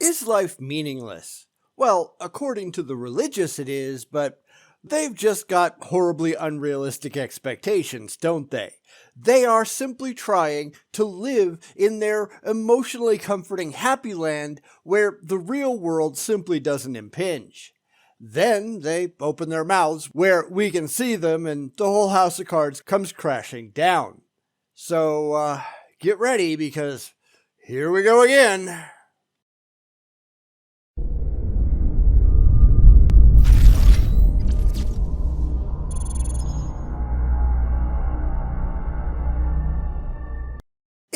Is life meaningless? Well, according to the religious it is, but they've just got horribly unrealistic expectations, don't they? They are simply trying to live in their emotionally comforting happy land where the real world simply doesn't impinge. Then they open their mouths where we can see them and the whole house of cards comes crashing down. So, get ready because here we go again.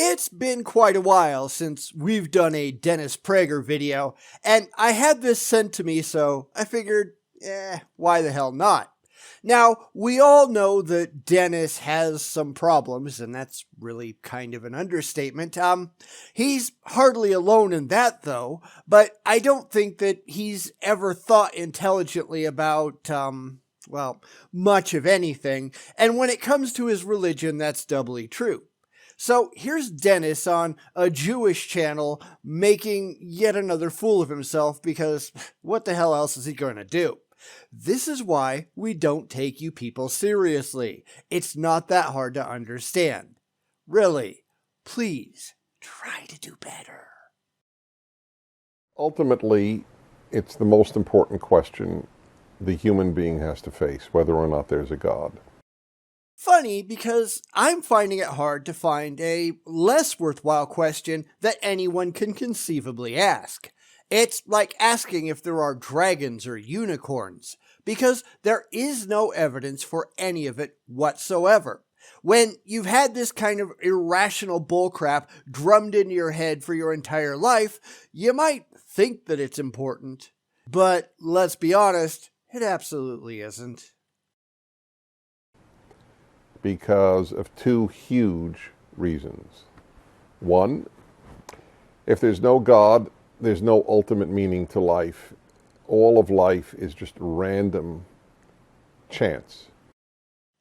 It's been quite a while since we've done a Dennis Prager video, and I had this sent to me, so I figured, why the hell not? Now, we all know that Dennis has some problems, and that's really kind of an understatement. He's hardly alone in that, though, but I don't think that he's ever thought intelligently about, much of anything, and when it comes to his religion, that's doubly true. So here's Dennis on a Jewish channel making yet another fool of himself because what the hell else is he going to do? This is why we don't take you people seriously. It's not that hard to understand. Really, please try to do better. Ultimately, it's the most important question the human being has to face, whether or not there's a God. Funny, because I'm finding it hard to find a less worthwhile question that anyone can conceivably ask. It's like asking if there are dragons or unicorns, because there is no evidence for any of it whatsoever. When you've had this kind of irrational bullcrap drummed into your head for your entire life, you might think that it's important. But let's be honest, it absolutely isn't. Because of two huge reasons. One, if there's no God, there's no ultimate meaning to life. All of life is just random chance.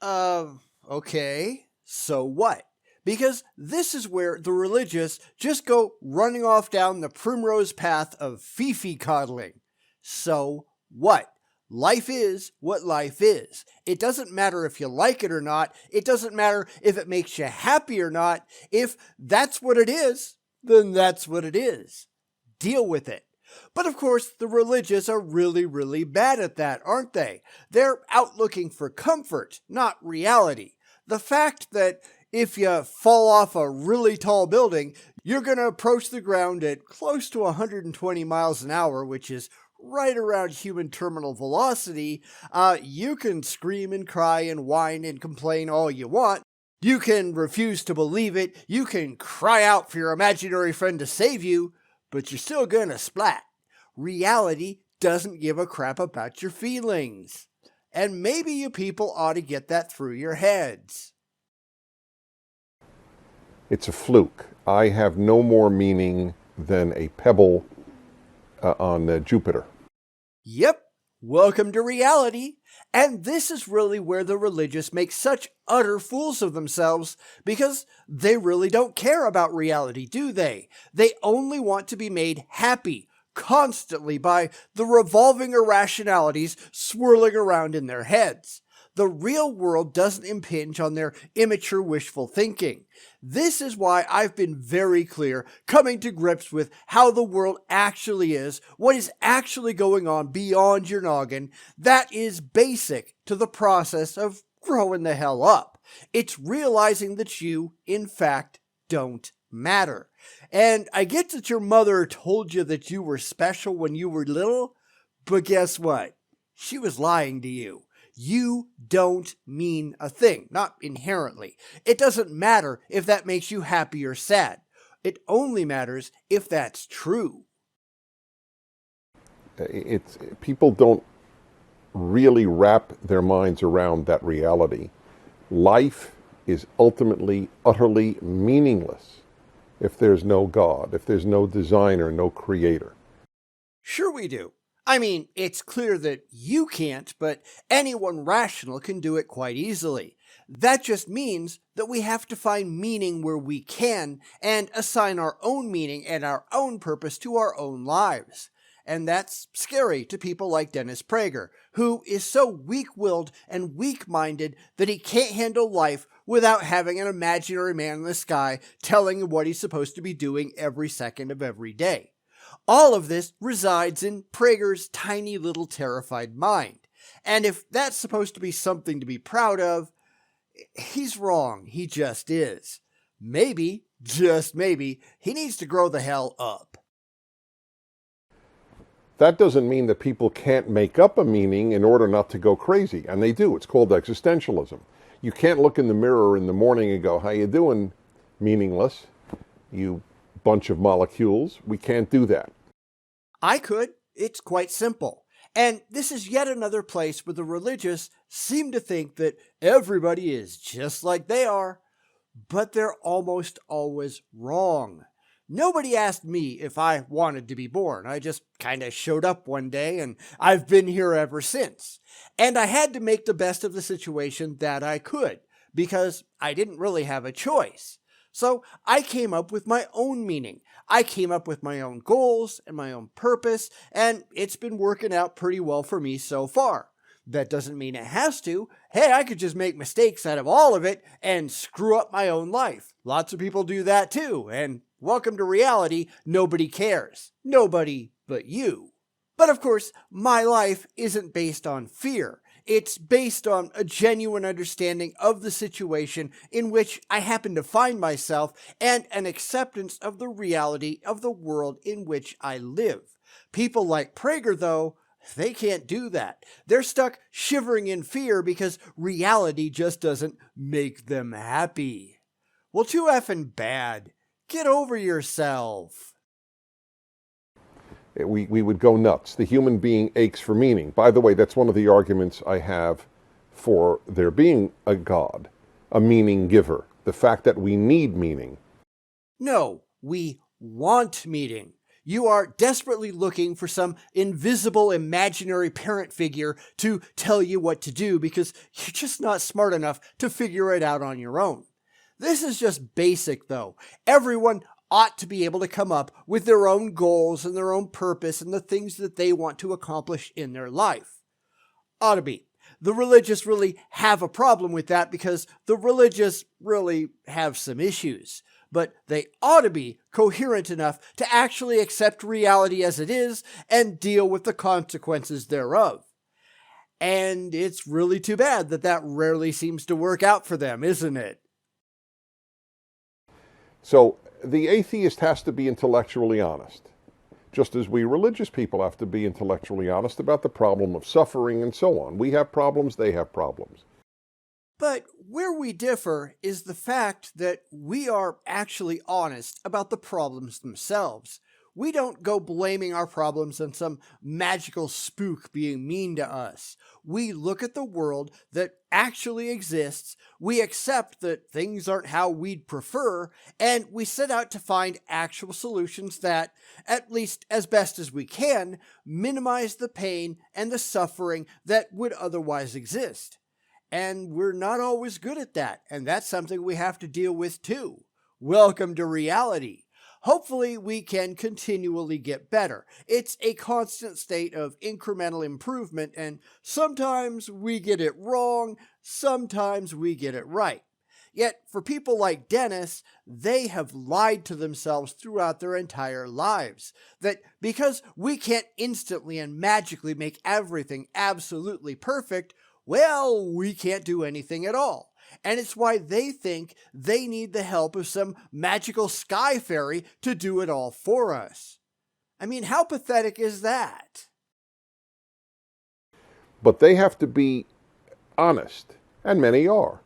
Okay, so what? Because this is where the religious just go running off down the primrose path of fifi coddling. So what? Life is what life is. It doesn't matter if you like it or not. It doesn't matter if it makes you happy or not. If that's what it is, then that's what it is. Deal with it. But of course, the religious are really, really bad at that, aren't they? They're out looking for comfort, not reality. The fact that if you fall off a really tall building, you're going to approach the ground at close to 120 miles an hour, which is right around human terminal velocity. You can scream and cry and whine and complain all you want. You can refuse to believe it. You can cry out for your imaginary friend to save you, but you're still gonna splat. Reality doesn't give a crap about your feelings. And maybe you people ought to get that through your heads. It's a fluke. I have no more meaning than a pebble on Jupiter. Yep, welcome to reality. And this is really where the religious make such utter fools of themselves, because they really don't care about reality, do they? They only want to be made happy constantly by the revolving irrationalities swirling around in their heads. The real world doesn't impinge on their immature wishful thinking. This is why I've been very clear, coming to grips with how the world actually is, what is actually going on beyond your noggin. That is basic to the process of growing the hell up. It's realizing that you, in fact, don't matter. And I get that your mother told you that you were special when you were little, but guess what? She was lying to you. You don't mean a thing, not inherently. It doesn't matter if that makes you happy or sad. It only matters if that's true. People don't really wrap their minds around that reality. Life is ultimately, utterly meaningless if there's no God, if there's no designer, no creator. Sure we do. I mean, it's clear that you can't, but anyone rational can do it quite easily. That just means that we have to find meaning where we can and assign our own meaning and our own purpose to our own lives. And that's scary to people like Dennis Prager, who is so weak-willed and weak-minded that he can't handle life without having an imaginary man in the sky telling him what he's supposed to be doing every second of every day. All of this resides in Prager's tiny little terrified mind. And if that's supposed to be something to be proud of, he's wrong. He just is. Maybe, just maybe, he needs to grow the hell up. That doesn't mean that people can't make up a meaning in order not to go crazy, and they do. It's called existentialism. You can't look in the mirror in the morning and go, "How you doing, meaningless, you bunch of molecules?" We can't do that. I could. It's quite simple. And this is yet another place where the religious seem to think that everybody is just like they are, but they're almost always wrong. Nobody asked me if I wanted to be born. I just kind of showed up one day and I've been here ever since. And I had to make the best of the situation that I could because I didn't really have a choice. So I came up with my own meaning. I came up with my own goals and my own purpose, and it's been working out pretty well for me so far. That doesn't mean it has to. Hey, I could just make mistakes out of all of it and screw up my own life. Lots of people do that too, and welcome to reality. Nobody cares. Nobody but you. But of course, my life isn't based on fear. It's based on a genuine understanding of the situation in which I happen to find myself and an acceptance of the reality of the world in which I live. People like Prager, though, they can't do that. They're stuck shivering in fear because reality just doesn't make them happy. Well, too effing bad. Get over yourself. We would go nuts. The human being aches for meaning. By the way, that's one of the arguments I have for there being a God, a meaning giver. The fact that we need meaning. No, we want meaning. You are desperately looking for some invisible imaginary parent figure to tell you what to do because you're just not smart enough to figure it out on your own. This is just basic, though. Everyone ought to be able to come up with their own goals and their own purpose and the things that they want to accomplish in their life. Ought to be. The religious really have a problem with that because the religious really have some issues. But they ought to be coherent enough to actually accept reality as it is and deal with the consequences thereof. And it's really too bad that that rarely seems to work out for them, isn't it? So the atheist has to be intellectually honest, just as we religious people have to be intellectually honest about the problem of suffering and so on. We have problems, they have problems. But where we differ is the fact that we are actually honest about the problems themselves. We don't go blaming our problems on some magical spook being mean to us. We look at the world that actually exists, we accept that things aren't how we'd prefer, and we set out to find actual solutions that, at least as best as we can, minimize the pain and the suffering that would otherwise exist. And we're not always good at that, and that's something we have to deal with too. Welcome to reality. Hopefully we can continually get better. It's a constant state of incremental improvement, and sometimes we get it wrong, sometimes we get it right. Yet for people like Dennis, they have lied to themselves throughout their entire lives. That because we can't instantly and magically make everything absolutely perfect, well, we can't do anything at all. And it's why they think they need the help of some magical sky fairy to do it all for us. I mean, how pathetic is that? But they have to be honest, and many are.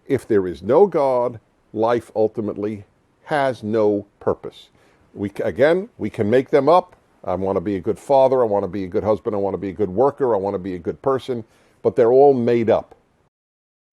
If there is no God, life ultimately has no purpose. We can make them up. I want to be a good father, I want to be a good husband, I want to be a good worker, I want to be a good person, but they're all made up.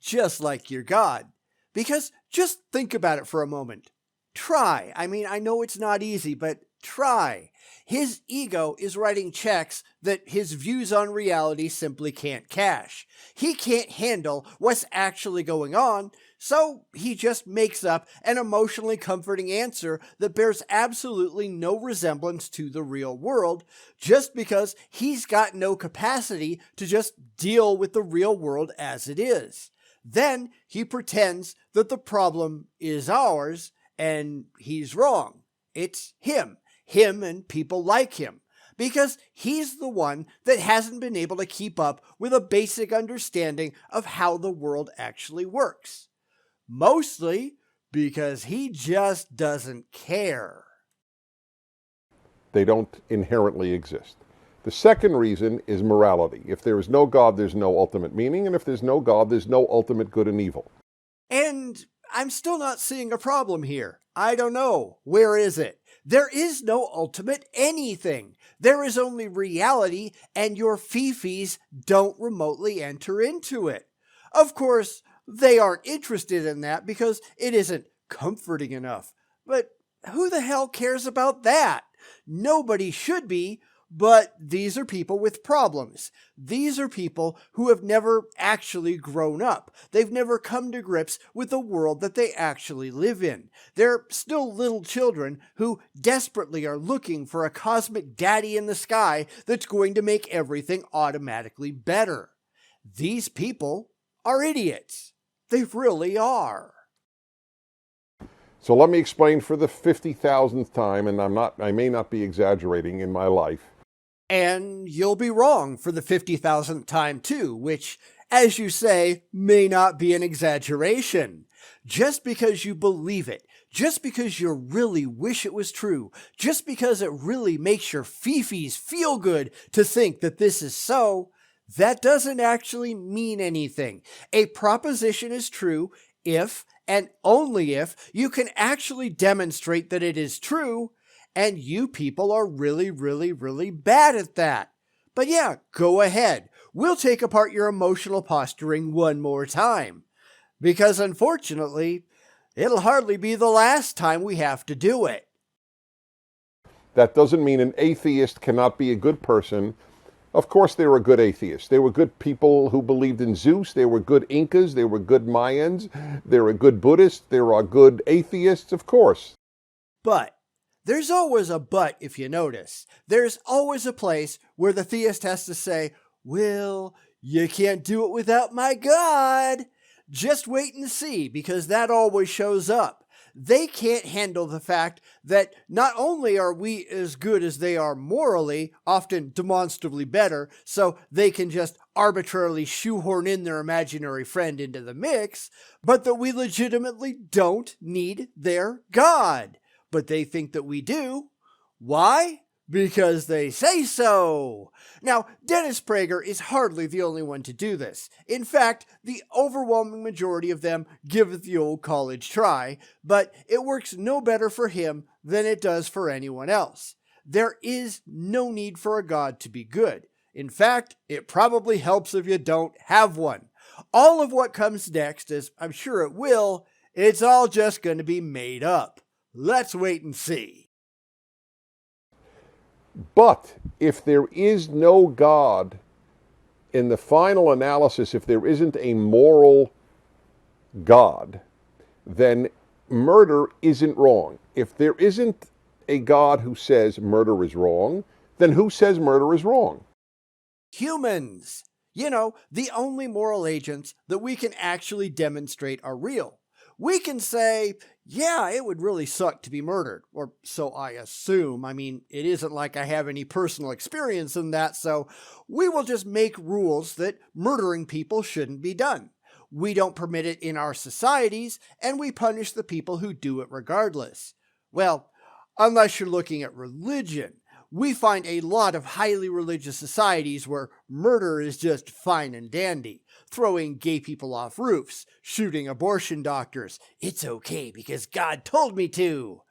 Just like your God. Because just think about it for a moment. Try. I mean, I know it's not easy, but try. His ego is writing checks that his views on reality simply can't cash. He can't handle what's actually going on, so he just makes up an emotionally comforting answer that bears absolutely no resemblance to the real world, just because he's got no capacity to just deal with the real world as it is. Then he pretends that the problem is ours, and he's wrong. It's him and people like him, because he's the one that hasn't been able to keep up with a basic understanding of how the world actually works. Mostly because he just doesn't care. They don't inherently exist. The second reason is morality. If there is no God, there's no ultimate meaning, and if there's no God, there's no ultimate good and evil. And I'm still not seeing a problem here. I don't know. Where is it? There is no ultimate anything. There is only reality, and your fifis don't remotely enter into it. Of course, they aren't interested in that because it isn't comforting enough. But who the hell cares about that? Nobody should be. But these are people with problems. These are people who have never actually grown up. They've never come to grips with the world that they actually live in. They're still little children who desperately are looking for a cosmic daddy in the sky that's going to make everything automatically better. These people are idiots. They really are. So let me explain for the 50,000th time, and I may not be exaggerating in my life. And you'll be wrong for the 50,000th time too, which, as you say, may not be an exaggeration. Just because you believe it, just because you really wish it was true, just because it really makes your fifis feel good to think that this is so, that doesn't actually mean anything. A proposition is true if, and only if, you can actually demonstrate that it is true. And you people are really, really, really bad at that. But yeah, go ahead. We'll take apart your emotional posturing one more time. Because unfortunately, it'll hardly be the last time we have to do it. That doesn't mean an atheist cannot be a good person. Of course they were good atheists. They were good people who believed in Zeus. They were good Incas. They were good Mayans. They were good Buddhists. There are good atheists, of course. But there's always a but if you notice. There's always a place where the theist has to say, well, you can't do it without my God. Just wait and see, because that always shows up. They can't handle the fact that not only are we as good as they are morally, often demonstrably better, so they can just arbitrarily shoehorn in their imaginary friend into the mix, but that we legitimately don't need their God. But they think that we do. Why? Because they say so. Now, Dennis Prager is hardly the only one to do this. In fact, the overwhelming majority of them give it the old college try, but it works no better for him than it does for anyone else. There is no need for a God to be good. In fact, it probably helps if you don't have one. All of what comes next, as I'm sure it will, it's all just going to be made up. Let's wait and see. But if there is no God, in the final analysis, if there isn't a moral God, then murder isn't wrong. If there isn't a God who says murder is wrong, then who says murder is wrong? Humans. You know, the only moral agents that we can actually demonstrate are real. We can say, yeah, it would really suck to be murdered, or so I assume. I mean, it isn't like I have any personal experience in that, so we will just make rules that murdering people shouldn't be done. We don't permit it in our societies, and we punish the people who do it regardless. Well, unless you're looking at religion. We find a lot of highly religious societies where murder is just fine and dandy. Throwing gay people off roofs, shooting abortion doctors. It's okay because God told me to.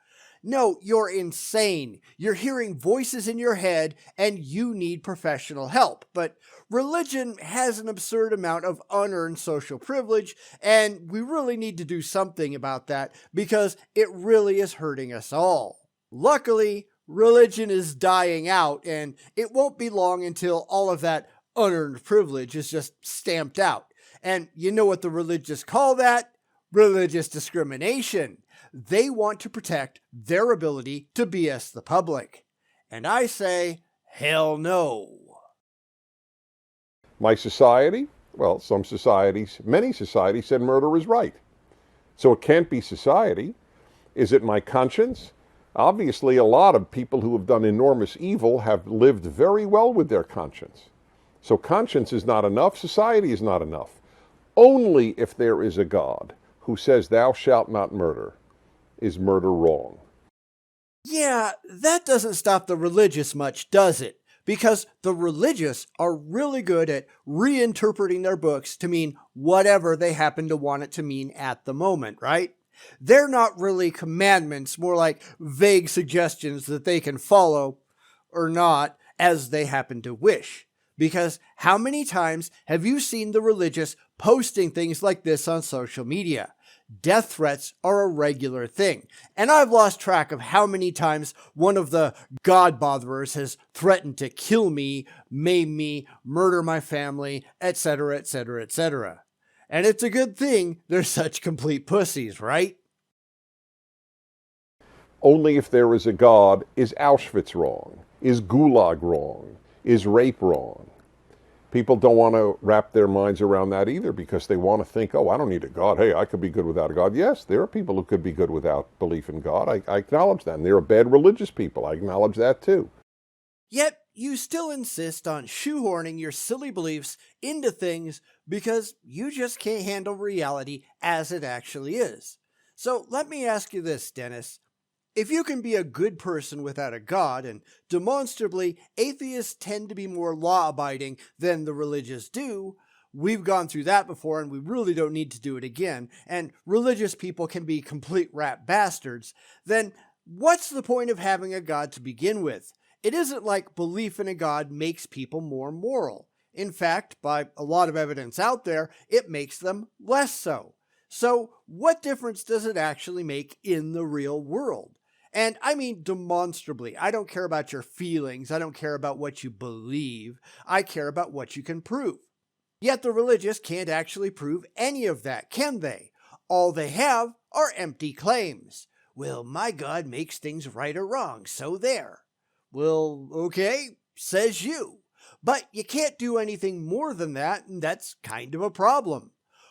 No, you're insane. You're hearing voices in your head and you need professional help. But religion has an absurd amount of unearned social privilege, and we really need to do something about that because it really is hurting us all. Luckily, religion is dying out, and it won't be long until all of that unearned privilege is just stamped out. And you know what the religious call that? Religious discrimination. They want to protect their ability to BS the public. And I say, hell no. My society? Well, some societies, many societies said murder is right. So it can't be society. Is it my conscience? Obviously, a lot of people who have done enormous evil have lived very well with their conscience. So conscience is not enough, society is not enough. Only if there is a God who says, "Thou shalt not murder," is murder wrong. Yeah, that doesn't stop the religious much, does it? Because the religious are really good at reinterpreting their books to mean whatever they happen to want it to mean at the moment, right? They're not really commandments, more like vague suggestions that they can follow or not as they happen to wish. Because how many times have you seen the religious posting things like this on social media? Death threats are a regular thing, and I've lost track of how many times one of the God botherers has threatened to kill me, maim me, murder my family, etc., etc., etc. And it's a good thing they're such complete pussies, right? Only if there is a God is Auschwitz wrong, is Gulag wrong, is rape wrong. People don't want to wrap their minds around that either because they want to think, oh, I don't need a God. Hey, I could be good without a God. Yes, there are people who could be good without belief in God. I acknowledge that. And there are bad religious people. I acknowledge that too. Yet you still insist on shoehorning your silly beliefs into things because you just can't handle reality as it actually is. So let me ask you this, Dennis. If you can be a good person without a God, and demonstrably atheists tend to be more law-abiding than the religious do, we've gone through that before and we really don't need to do it again, and religious people can be complete rat bastards, then what's the point of having a God to begin with? It isn't like belief in a God makes people more moral. In fact, by a lot of evidence out there, it makes them less so. So what difference does it actually make in the real world? And I mean demonstrably. I don't care about your feelings. I don't care about what you believe. I care about what you can prove. Yet the religious can't actually prove any of that, can they? All they have are empty claims. Well, my God makes things right or wrong, so there. Well, okay, says you. But you can't do anything more than that, and that's kind of a problem.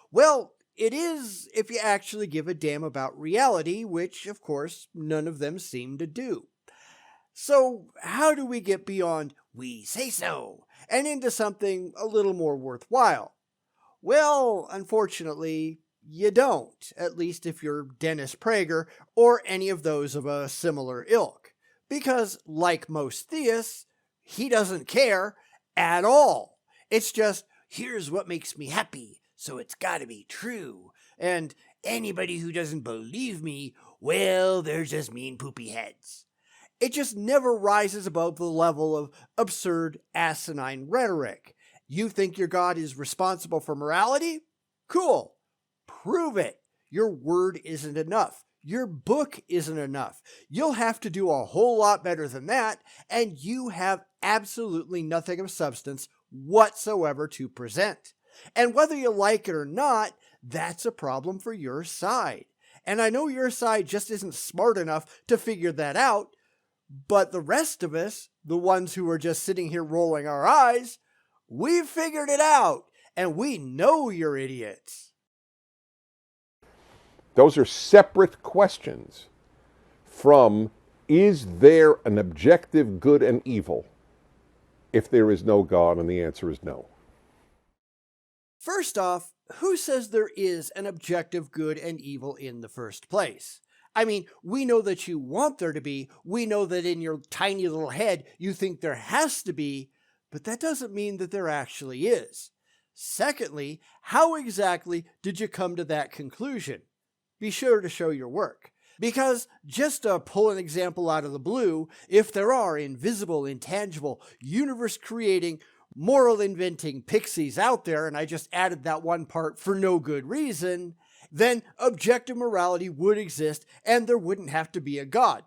Well, it is if you actually give a damn about reality, which, of course, none of them seem to do. So, how do we get beyond "we say so" and into something a little more worthwhile? Well, unfortunately, you don't, at least if you're Dennis Prager or any of those of a similar ilk. Because, like most theists, he doesn't care at all. It's just, here's what makes me happy, so it's gotta be true. And anybody who doesn't believe me, well, they're just mean poopy heads. It just never rises above the level of absurd, asinine rhetoric. You think your God is responsible for morality? Cool. Prove it. Your word isn't enough. Your book isn't enough. You'll have to do a whole lot better than that, and you have absolutely nothing of substance whatsoever to present. And whether you like it or not, that's a problem for your side. And I know your side just isn't smart enough to figure that out, but the rest of us, the ones who are just sitting here rolling our eyes, we've figured it out, and we know you're idiots. Those are separate questions from, is there an objective good and evil if there is no God? And the answer is no. First off, who says there is an objective good and evil in the first place? I mean, we know that you want there to be. We know that in your tiny little head you think there has to be, but that doesn't mean that there actually is. Secondly, how exactly did you come to that conclusion? Be sure to show your work. Because just to pull an example out of the blue, if there are invisible, intangible, universe-creating, moral-inventing pixies out there, and I just added that one part for no good reason, then objective morality would exist and there wouldn't have to be a God.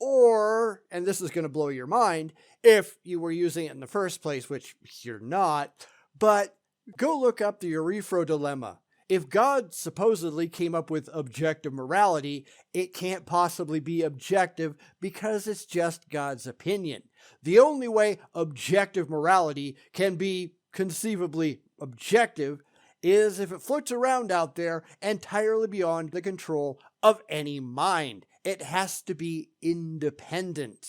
Or, and this is going to blow your mind, if you were using it in the first place, which you're not, but go look up the Eryphro dilemma. If God supposedly came up with objective morality, it can't possibly be objective because it's just God's opinion. The only way objective morality can be conceivably objective is if it floats around out there entirely beyond the control of any mind. It has to be independent.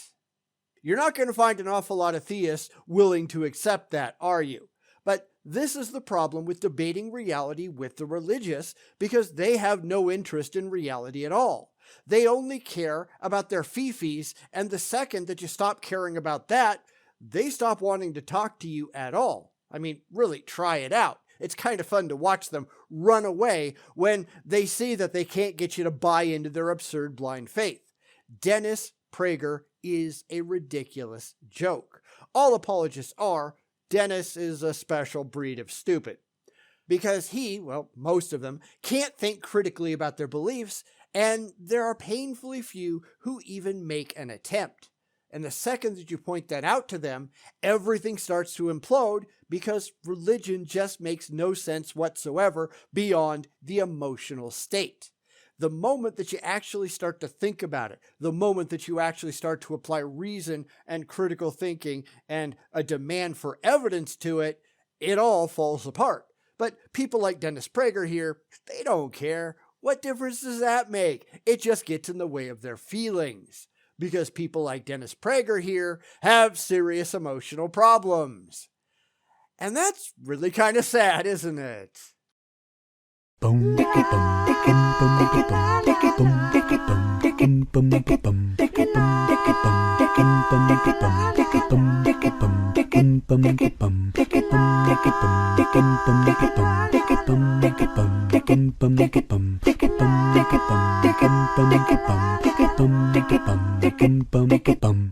You're not going to find an awful lot of theists willing to accept that, are you? But this is the problem with debating reality with the religious, because they have no interest in reality at all. They only care about their fifis, and the second that you stop caring about that, they stop wanting to talk to you at all. I mean, really, try it out. It's kind of fun to watch them run away when they see that they can't get you to buy into their absurd blind faith. Dennis Prager is a ridiculous joke. All apologists are. Dennis is a special breed of stupid. Because he, well, most of them, can't think critically about their beliefs, and there are painfully few who even make an attempt. And the second that you point that out to them, everything starts to implode because religion just makes no sense whatsoever beyond the emotional state. The moment that you actually start to think about it, the moment that you actually start to apply reason and critical thinking and a demand for evidence to it, it all falls apart. But people like Dennis Prager here, they don't care. What difference does that make? It just gets in the way of their feelings. Because people like Dennis Prager here have serious emotional problems. And that's really kind of sad, isn't it? Bum